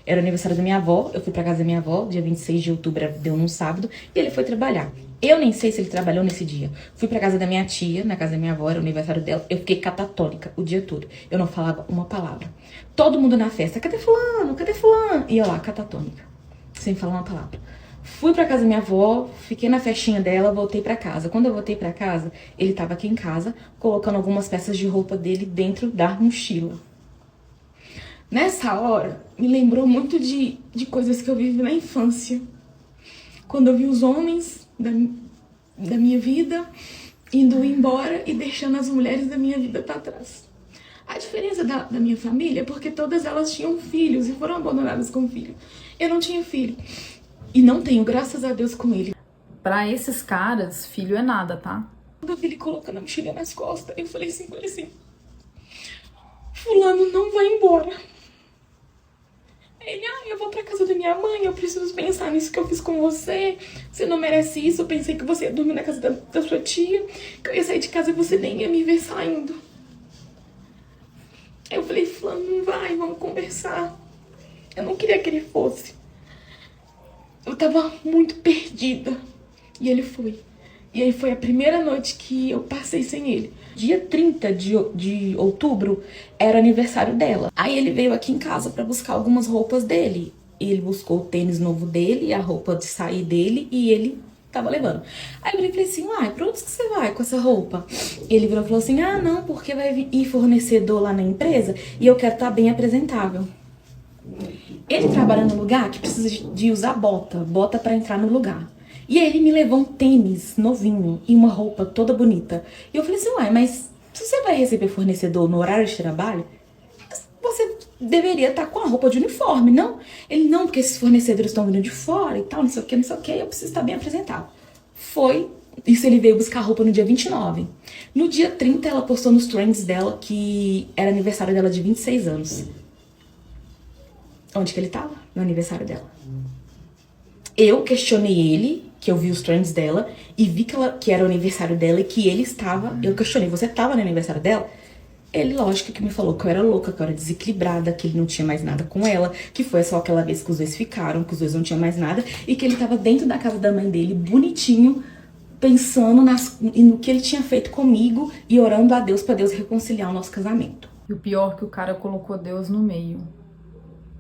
era o aniversário da minha avó, eu fui pra casa da minha avó, dia 26 de outubro, deu num sábado, e ele foi trabalhar. Eu nem sei se ele trabalhou nesse dia. Fui pra casa da minha tia, na casa da minha avó, era o aniversário dela, eu fiquei catatônica o dia todo. Eu não falava uma palavra. Todo mundo na festa, cadê fulano, cadê fulano? E eu lá, catatônica, sem falar uma palavra. Fui pra casa da minha avó, fiquei na festinha dela, voltei pra casa. Quando eu voltei pra casa, ele tava aqui em casa, colocando algumas peças de roupa dele dentro da mochila. Nessa hora, me lembrou muito de coisas que eu vivi na infância. Quando eu vi os homens da minha vida indo embora e deixando as mulheres da minha vida pra trás. A diferença da minha família é porque todas elas tinham filhos e foram abandonadas com filho. Eu não tinha filho. E não tenho, graças a Deus, com ele. Pra esses caras, filho é nada, tá? Quando eu vi ele colocando a mochila nas costas, eu falei assim com ele assim, fulano não vai embora. Ele, eu vou pra casa da minha mãe, eu preciso pensar nisso que eu fiz com você. Você não merece isso, eu pensei que você ia dormir na casa da sua tia, que eu ia sair de casa e você nem ia me ver saindo. Aí eu falei, fulano, não vai, vamos conversar. Eu não queria que ele fosse. Eu tava muito perdida. E ele foi. E aí foi a primeira noite que eu passei sem ele. Dia 30 de outubro era aniversário dela. Aí ele veio aqui em casa pra buscar algumas roupas dele. Ele buscou o tênis novo dele, a roupa de sair dele e ele tava levando. Aí eu falei assim, pra onde que você vai com essa roupa? Ele virou e falou assim, não, porque vai vir fornecedor lá na empresa e eu quero estar bem apresentável. Ele trabalha num lugar que precisa de usar bota pra entrar no lugar. E aí ele me levou um tênis novinho e uma roupa toda bonita. E eu falei assim, uai, mas se você vai receber fornecedor no horário de trabalho, você deveria estar com a roupa de uniforme, não? Ele, não, porque esses fornecedores estão vindo de fora e tal, não sei o que, não sei o que, eu preciso estar bem apresentado. Foi, isso ele veio buscar roupa no dia 29. No dia 30, ela postou nos trends dela que era aniversário dela de 26 anos. Onde que ele tava? No aniversário dela. Eu questionei ele, que eu vi os trends dela, e vi que era o aniversário dela e que ele estava... Eu questionei, você tava no aniversário dela? Ele, lógico, que me falou que eu era louca, que eu era desequilibrada, que ele não tinha mais nada com ela, que foi só aquela vez que os dois ficaram, que os dois não tinham mais nada, e que ele tava dentro da casa da mãe dele, bonitinho, pensando no que ele tinha feito comigo e orando a Deus pra Deus reconciliar o nosso casamento. E o pior é que o cara colocou Deus no meio.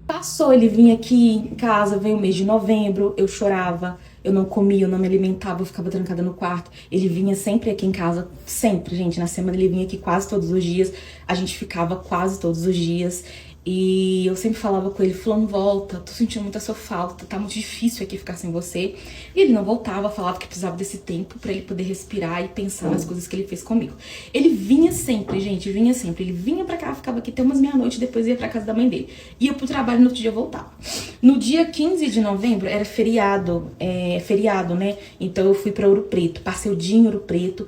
Passou, ele vinha aqui em casa, veio o mês de novembro, eu chorava, eu não comia, eu não me alimentava, eu ficava trancada no quarto. Ele vinha sempre aqui em casa, sempre, gente, na semana ele vinha aqui quase todos os dias, a gente ficava quase todos os dias. E eu sempre falava com ele, fulano, volta, tô sentindo muito a sua falta, tá muito difícil aqui ficar sem você. E ele não voltava, falava que precisava desse tempo pra ele poder respirar e pensar nas coisas que ele fez comigo. Ele vinha sempre, gente, vinha sempre. Ele vinha pra cá, ficava aqui até umas meia-noite, depois ia pra casa da mãe dele. Ia pro trabalho, no outro dia voltava. No dia 15 de novembro, era feriado, né? Então eu fui pra Ouro Preto, passei o dia em Ouro Preto.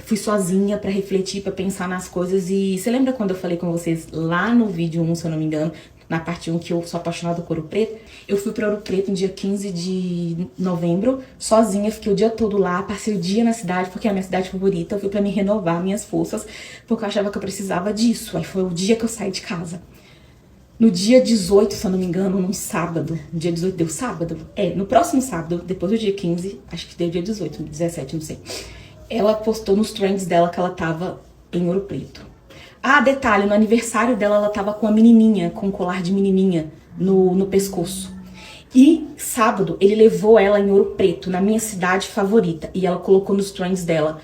Fui sozinha pra refletir, pra pensar nas coisas. E você lembra quando eu falei com vocês lá no vídeo 1, se eu não me engano, na parte 1, que eu sou apaixonada por Ouro Preto? Eu fui pra Ouro Preto no dia 15 de novembro, sozinha, fiquei o dia todo lá, passei o dia na cidade, porque é a minha cidade favorita. Eu fui pra me renovar minhas forças, porque eu achava que eu precisava disso. Aí foi o dia que eu saí de casa. No dia 18, se eu não me engano, num sábado, no dia 18 deu sábado? No próximo sábado, depois do dia 15, acho que deu dia 18, 17, não sei. Ela postou nos trends dela que ela tava em Ouro Preto. Ah, detalhe, no aniversário dela, ela tava com a menininha, com um colar de menininha no pescoço. E sábado, ele levou ela em Ouro Preto, na minha cidade favorita. E ela colocou nos trends dela.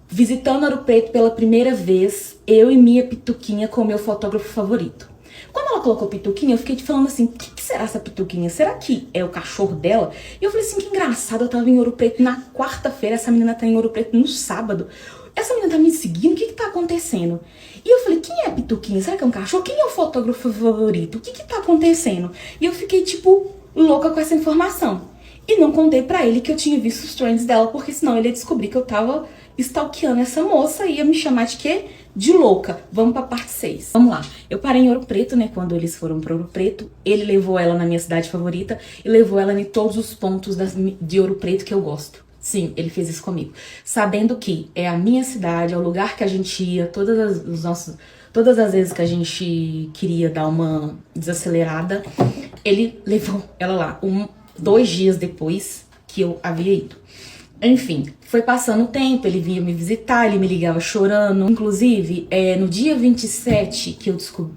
Visitando Ouro Preto pela primeira vez, eu e minha Pituquinha com o meu fotógrafo favorito. Quando ela colocou Pituquinha, eu fiquei falando assim, o que será essa Pituquinha? Será que é o cachorro dela? E eu falei assim, que engraçado, eu tava em Ouro Preto na quarta-feira, essa menina tá em Ouro Preto no sábado. Essa menina tá me seguindo, o que tá acontecendo? E eu falei, quem é a Pituquinha? Será que é um cachorro? Quem é o fotógrafo favorito? O que tá acontecendo? E eu fiquei, tipo, louca com essa informação. E não contei pra ele que eu tinha visto os trends dela, porque senão ele ia descobrir que eu tava stalkeando essa moça e ia me chamar de quê? De louca. Vamos pra parte 6. Vamos lá. Eu parei em Ouro Preto, né? Quando eles foram pra Ouro Preto, ele levou ela na minha cidade favorita e levou ela em todos os pontos de Ouro Preto que eu gosto. Sim, ele fez isso comigo. Sabendo que é a minha cidade, é o lugar que a gente ia, todas as vezes que a gente queria dar uma desacelerada, ele levou ela lá. 2 dias depois que eu havia ido. Enfim, foi passando o tempo, ele vinha me visitar, ele me ligava chorando. Inclusive, no dia 27, que eu descobri,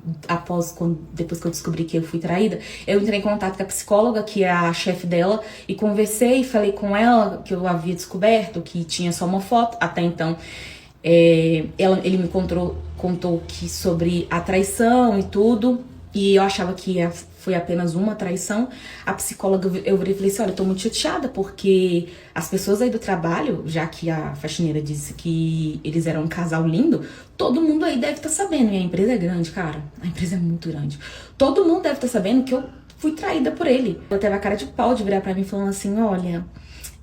depois que eu descobri que eu fui traída, eu entrei em contato com a psicóloga, que é a chefe dela, e conversei, falei com ela que eu havia descoberto que tinha só uma foto. Até então, ele me contou que sobre a traição e tudo, e eu achava que foi apenas uma traição. A psicóloga, eu falei assim, olha, eu tô muito chateada, porque as pessoas aí do trabalho, já que a faxineira disse que eles eram um casal lindo, todo mundo aí deve estar sabendo, e a empresa é grande, cara, a empresa é muito grande. Todo mundo deve estar sabendo que eu fui traída por ele. Ela teve a cara de pau de virar pra mim falando assim, olha,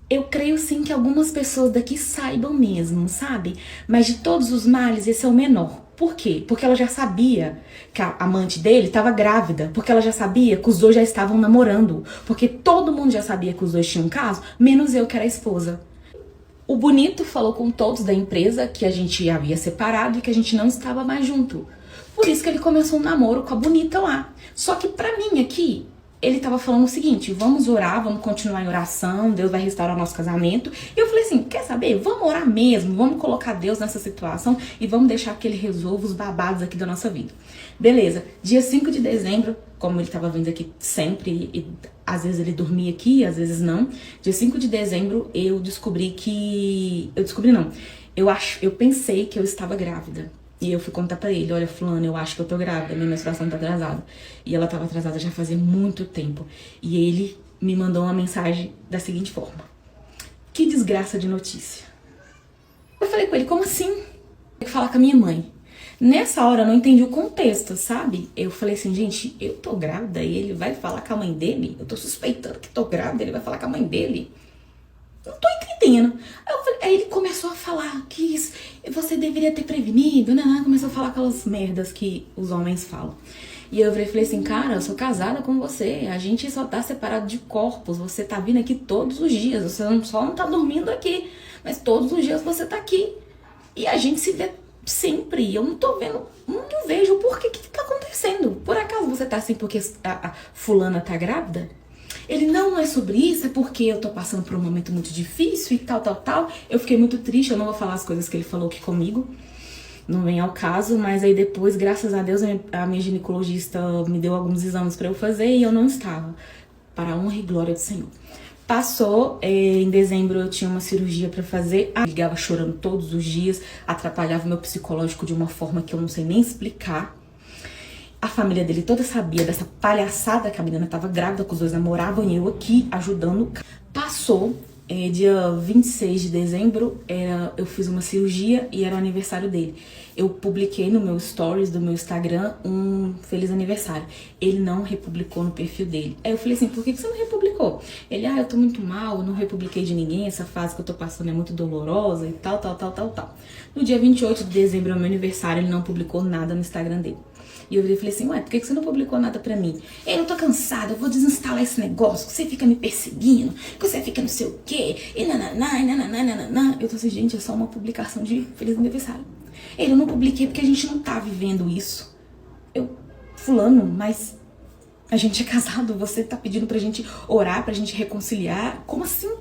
eu creio sim que algumas pessoas daqui saibam mesmo, sabe? Mas de todos os males, esse é o menor. Por quê? Porque ela já sabia que a amante dele estava grávida, porque ela já sabia que os dois já estavam namorando, porque todo mundo já sabia que os dois tinham um caso, menos eu que era a esposa. O bonito falou com todos da empresa que a gente havia separado e que a gente não estava mais junto. Por isso que ele começou um namoro com a bonita lá. Só que pra mim aqui, ele tava falando o seguinte, vamos orar, vamos continuar em oração, Deus vai restaurar o nosso casamento. E eu falei assim, quer saber? Vamos orar mesmo, vamos colocar Deus nessa situação e vamos deixar que ele resolva os babados aqui da nossa vida. Beleza, dia 5 de dezembro, como ele tava vindo aqui sempre, e às vezes ele dormia aqui, às vezes não. Dia 5 de dezembro eu descobri que... Eu pensei que eu estava grávida. E eu fui contar pra ele, olha, fulano, eu acho que eu tô grávida, minha menstruação tá atrasada. E ela tava atrasada já fazia muito tempo. E ele me mandou uma mensagem da seguinte forma. Que desgraça de notícia. Eu falei com ele, como assim? Tem que falar com a minha mãe. Nessa hora eu não entendi o contexto, sabe? Eu falei assim, gente, eu tô grávida e ele vai falar com a mãe dele? Eu tô suspeitando que tô grávida, ele vai falar com a mãe dele? Não tô entendendo. Aí ele começou a falar que você deveria ter prevenido, né? Começou a falar aquelas merdas que os homens falam. E eu falei assim, cara, eu sou casada com você, a gente só tá separado de corpos, você tá vindo aqui todos os dias, você só não tá dormindo aqui, mas todos os dias você tá aqui. E a gente se vê sempre, eu não tô vendo, não vejo por que tá acontecendo. Por acaso você tá assim porque a fulana tá grávida? Ele, não é sobre isso, é porque eu tô passando por um momento muito difícil e tal. Eu fiquei muito triste, eu não vou falar as coisas que ele falou aqui comigo, não vem ao caso, mas aí depois, graças a Deus, a minha ginecologista me deu alguns exames pra eu fazer e eu não estava. Para a honra e glória do Senhor. Passou, em dezembro eu tinha uma cirurgia pra fazer, eu ligava chorando todos os dias, atrapalhava o meu psicológico de uma forma que eu não sei nem explicar. A família dele toda sabia dessa palhaçada que a menina tava grávida, que os dois namoravam e eu aqui ajudando. Passou, dia 26 de dezembro, eu fiz uma cirurgia e era o aniversário dele. Eu publiquei no meu stories do meu Instagram um feliz aniversário. Ele não republicou no perfil dele. Aí eu falei assim, por que você não republicou? Ele, eu tô muito mal, eu não republiquei de ninguém, essa fase que eu tô passando é muito dolorosa e tal. No dia 28 de dezembro, é o meu aniversário, ele não publicou nada no Instagram dele. E eu falei assim, por que você não publicou nada pra mim? Eu tô cansada, eu vou desinstalar esse negócio, que você fica me perseguindo, que você fica não sei o quê, e nananá. Eu tô assim, gente, é só uma publicação de feliz aniversário. Eu não publiquei porque a gente não tá vivendo isso. Fulano, mas a gente é casado, você tá pedindo pra gente orar, pra gente reconciliar, como assim?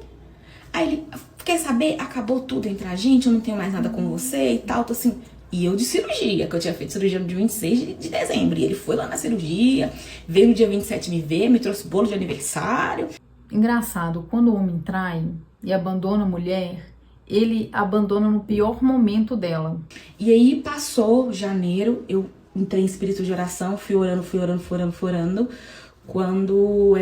Aí ele, quer saber, acabou tudo entre a gente, eu não tenho mais nada com você e tal, tô assim... E eu de cirurgia, que eu tinha feito cirurgia no dia 26 de dezembro. E ele foi lá na cirurgia, veio no dia 27 me ver, me trouxe bolo de aniversário. Engraçado, quando o homem trai e abandona a mulher, ele abandona no pior momento dela. E aí passou janeiro, eu entrei em espírito de oração, fui orando. Quando,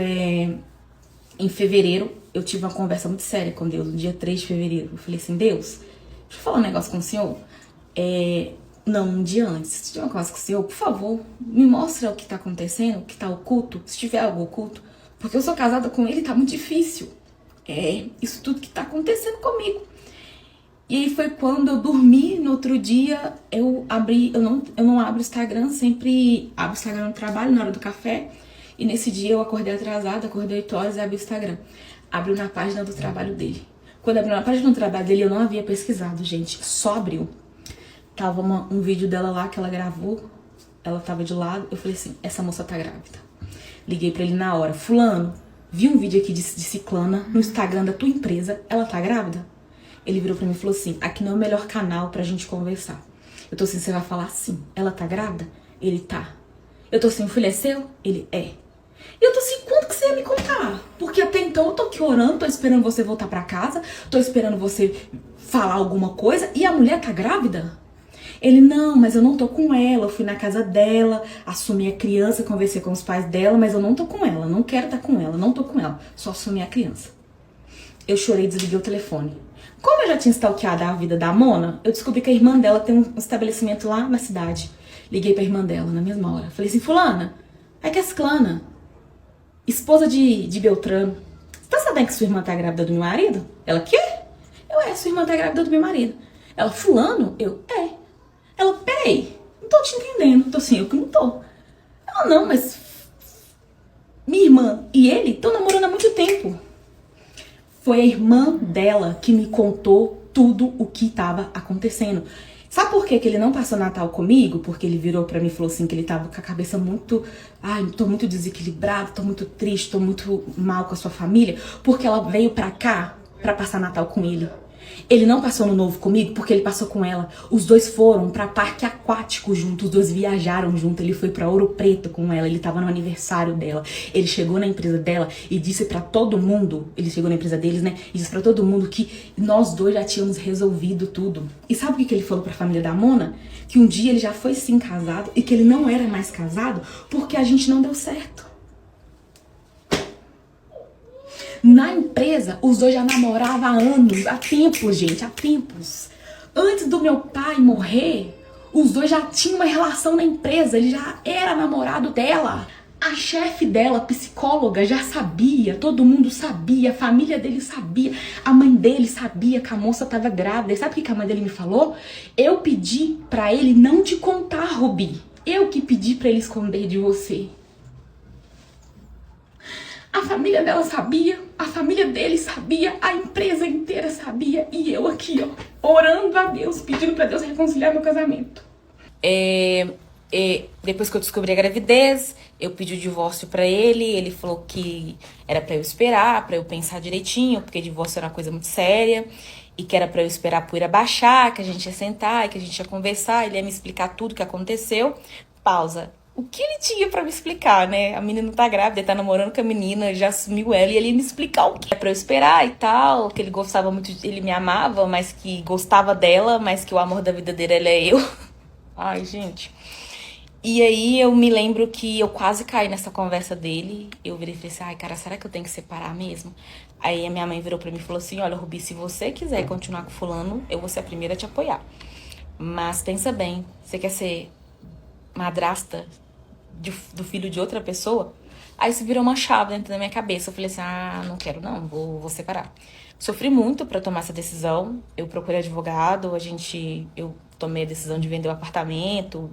em fevereiro, eu tive uma conversa muito séria com Deus, no dia 3 de fevereiro. Eu falei assim, Deus, deixa eu falar um negócio com o Senhor. Não, um dia antes, se tiver uma coisa com o Senhor, por favor, me mostra o que tá acontecendo, o que tá oculto, se tiver algo oculto, porque eu sou casada com ele, tá muito difícil. Isso tudo que tá acontecendo comigo. E aí foi quando eu dormi, no outro dia eu não abro o Instagram, sempre abro o Instagram no trabalho, na hora do café, e nesse dia eu acordei atrasada, acordei 8 horas e abri o Instagram. Abriu na página do trabalho dele. Quando abriu na página do trabalho dele, eu não havia pesquisado, gente, só abriu. Tava um vídeo dela lá que ela gravou, ela tava de lado, eu falei assim, essa moça tá grávida. Liguei pra ele na hora, fulano, vi um vídeo aqui de ciclana no Instagram da tua empresa, ela tá grávida? Ele virou pra mim e falou assim, aqui não é o melhor canal pra gente conversar. Eu tô assim, você vai falar assim, ela tá grávida? Ele tá. Eu tô assim, o filho é seu? Ele é. E eu tô assim, quando que você ia me contar? Porque até então eu tô aqui orando, tô esperando você voltar pra casa, tô esperando você falar alguma coisa e a mulher tá grávida? Ele, não, mas eu não tô com ela, eu fui na casa dela, assumi a criança, conversei com os pais dela, mas eu não tô com ela, não quero estar com ela, não tô com ela, só assumi a criança. Eu chorei e desliguei o telefone. Como eu já tinha stalkeado a vida da Mona, eu descobri que a irmã dela tem um estabelecimento lá na cidade. Liguei pra irmã dela na mesma hora, falei assim, fulana, que é ciclana, esposa de Beltrano, você tá sabendo que sua irmã tá grávida do meu marido? Ela, quê? Sua irmã tá grávida do meu marido. Ela, fulano? Eu, Ela, peraí, não tô te entendendo. Tô assim, eu que não tô. Ela, não, mas minha irmã e ele estão namorando há muito tempo. Foi a irmã dela que me contou tudo o que tava acontecendo. Sabe por que ele não passou Natal comigo? Porque ele virou pra mim e falou assim que ele tava com a cabeça muito... tô muito desequilibrado, tô muito triste, tô muito mal com a sua família. Porque ela veio pra cá pra passar Natal com ele. Ele não passou no novo comigo porque ele passou com ela. Os dois foram pra parque aquático juntos, os dois viajaram junto. Ele foi pra Ouro Preto com ela, ele tava no aniversário dela. Ele chegou na empresa dela e disse pra todo mundo, ele chegou na empresa deles, né? E disse pra todo mundo que nós dois já tínhamos resolvido tudo. E sabe o que ele falou pra família da Mona? Que um dia ele já foi sim casado e que ele não era mais casado porque a gente não deu certo. Na empresa, os dois já namoravam há anos, há tempos, gente, há tempos. Antes do meu pai morrer, os dois já tinham uma relação na empresa, ele já era namorado dela. A chefe dela, psicóloga, já sabia, todo mundo sabia, a família dele sabia, a mãe dele sabia que a moça estava grávida. E sabe o que a mãe dele me falou? Eu pedi pra ele não te contar, Rubi. Eu que pedi pra ele esconder de você. A família dela sabia, a família dele sabia, a empresa inteira sabia. E eu aqui, ó, orando a Deus, pedindo pra Deus reconciliar meu casamento. Depois que eu descobri a gravidez, eu pedi o divórcio pra ele. Ele falou que era pra eu esperar, pra eu pensar direitinho, porque divórcio era uma coisa muito séria. E que era pra eu esperar a poeira baixar, que a gente ia sentar, que a gente ia conversar. Ele ia me explicar tudo o que aconteceu. Pausa. O que ele tinha pra me explicar, né? A menina tá grávida, ele tá namorando com a menina, já assumiu ela, e ele ia me explicar o que é pra eu esperar e tal, que ele gostava muito, ele me amava, mas que gostava dela, mas que o amor da vida dele é eu. Ai, gente. E aí eu me lembro que eu quase caí nessa conversa dele. Eu virei e falei assim, ai, cara, será que eu tenho que separar mesmo? Aí a minha mãe virou pra mim e falou assim, olha, Rubi, se você quiser continuar com fulano, eu vou ser a primeira a te apoiar. Mas pensa bem, você quer ser madrasta do filho de outra pessoa? Aí isso virou uma chave dentro da minha cabeça. Eu falei assim, não quero não, vou separar. Sofri muito pra tomar essa decisão. Eu procurei advogado, eu tomei a decisão de vender o apartamento,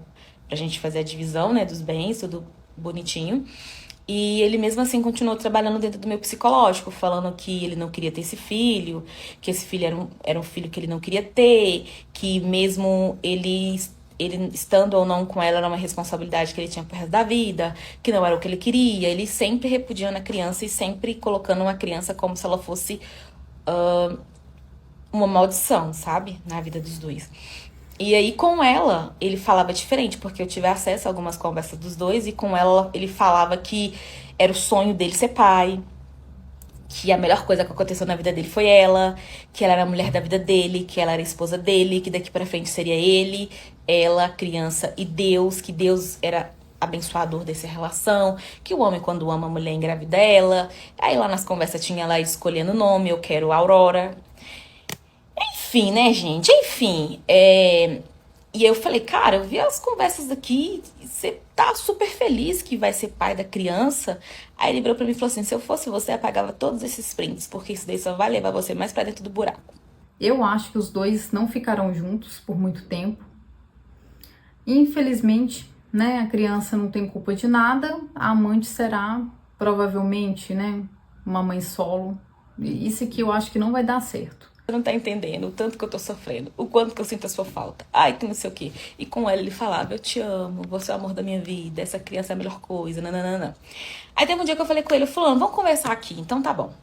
pra gente fazer a divisão, né, dos bens, tudo bonitinho. E ele mesmo assim continuou trabalhando dentro do meu psicológico, falando que ele não queria ter esse filho, que esse filho era um filho que ele não queria ter, que mesmo ele estando ou não com ela era uma responsabilidade que ele tinha pro resto da vida, que não era o que ele queria. Ele sempre repudiando a criança e sempre colocando uma criança como se ela fosse uma maldição, sabe? Na vida dos dois. E aí, com ela, ele falava diferente, porque eu tive acesso a algumas conversas dos dois, e com ela, ele falava que era o sonho dele ser pai, que a melhor coisa que aconteceu na vida dele foi ela, que ela era a mulher da vida dele, que ela era a esposa dele, que daqui pra frente seria ele, ela, a criança e Deus, que Deus era abençoador dessa relação, que o homem, quando ama a mulher, engravida ela. Aí lá nas conversas tinha ela escolhendo o nome, eu quero Aurora. Enfim, né, gente? Enfim. E eu falei, cara, eu vi as conversas aqui, você tá super feliz que vai ser pai da criança. Aí ele virou pra mim e falou assim, se eu fosse você, apagava todos esses prints, porque isso daí só vai levar você mais pra dentro do buraco. Eu acho que os dois não ficarão juntos por muito tempo. Infelizmente, né, a criança não tem culpa de nada, a amante será, provavelmente, né, uma mãe solo. Isso aqui eu acho que não vai dar certo. Você não tá entendendo o tanto que eu tô sofrendo, o quanto que eu sinto a sua falta. Ai, que não sei o quê. E com ela ele falava, eu te amo, você é o amor da minha vida, essa criança é a melhor coisa, nananana. Aí teve um dia que eu falei com ele, fulano, vamos conversar aqui, então tá bom.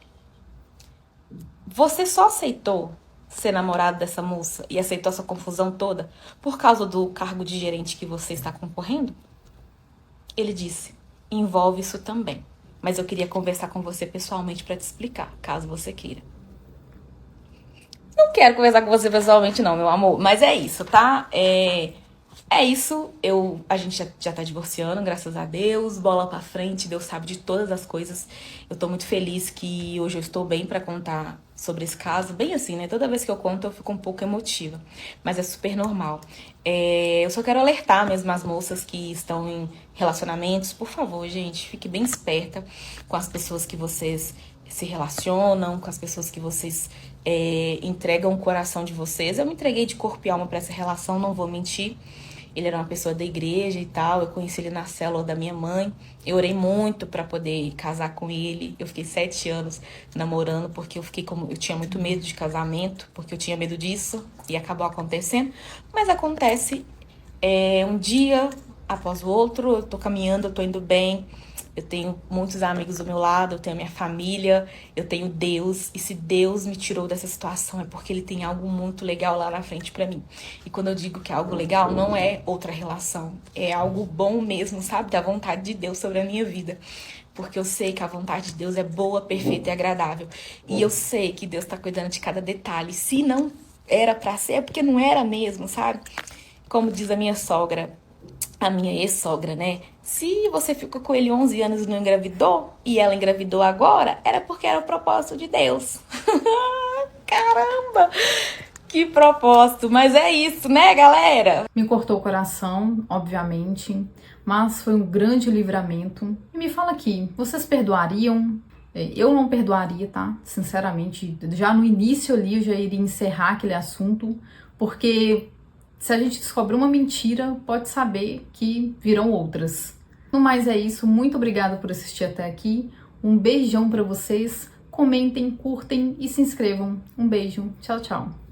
Você só aceitou ser namorado dessa moça e aceitou essa confusão toda por causa do cargo de gerente que você está concorrendo? Ele disse, envolve isso também. Mas eu queria conversar com você pessoalmente pra te explicar, caso você queira. Não quero conversar com você pessoalmente não, meu amor. Mas é isso, tá? É isso. A gente já tá divorciando, graças a Deus. Bola pra frente, Deus sabe de todas as coisas. Eu tô muito feliz que hoje eu estou bem pra contar sobre esse caso. Bem assim, né? Toda vez que eu conto eu fico um pouco emotiva. Mas é super normal. Eu só quero alertar mesmo as moças que estão em relacionamentos. Por favor, gente, fique bem esperta com as pessoas que vocês se relacionam, com as pessoas que vocês entregam o coração de vocês. Eu me entreguei de corpo e alma pra essa relação, não vou mentir. Ele era uma pessoa da igreja e tal, eu conheci ele na célula da minha mãe. Eu orei muito pra poder casar com ele. Eu fiquei 7 anos namorando porque eu tinha muito medo de casamento, porque eu tinha medo disso e acabou acontecendo. Mas acontece um dia após o outro, eu tô caminhando, eu tô indo bem. Eu tenho muitos amigos do meu lado, eu tenho a minha família, eu tenho Deus. E se Deus me tirou dessa situação é porque Ele tem algo muito legal lá na frente pra mim. E quando eu digo que é algo legal, não é outra relação. É algo bom mesmo, sabe? Da vontade de Deus sobre a minha vida. Porque eu sei que a vontade de Deus é boa, perfeita e agradável. E eu sei que Deus tá cuidando de cada detalhe. Se não era pra ser, é porque não era mesmo, sabe? Como diz a minha sogra, a minha ex-sogra, né? Se você ficou com ele 11 anos e não engravidou, e ela engravidou agora, era porque era o propósito de Deus. Caramba! Que propósito! Mas é isso, né, galera? Me cortou o coração, obviamente, mas foi um grande livramento. E me fala aqui, vocês perdoariam? Eu não perdoaria, tá? Sinceramente, já no início ali eu já iria encerrar aquele assunto, porque se a gente descobre uma mentira, pode saber que virão outras. No mais é isso, muito obrigada por assistir até aqui. Um beijão pra vocês, comentem, curtem e se inscrevam. Um beijo, tchau, tchau.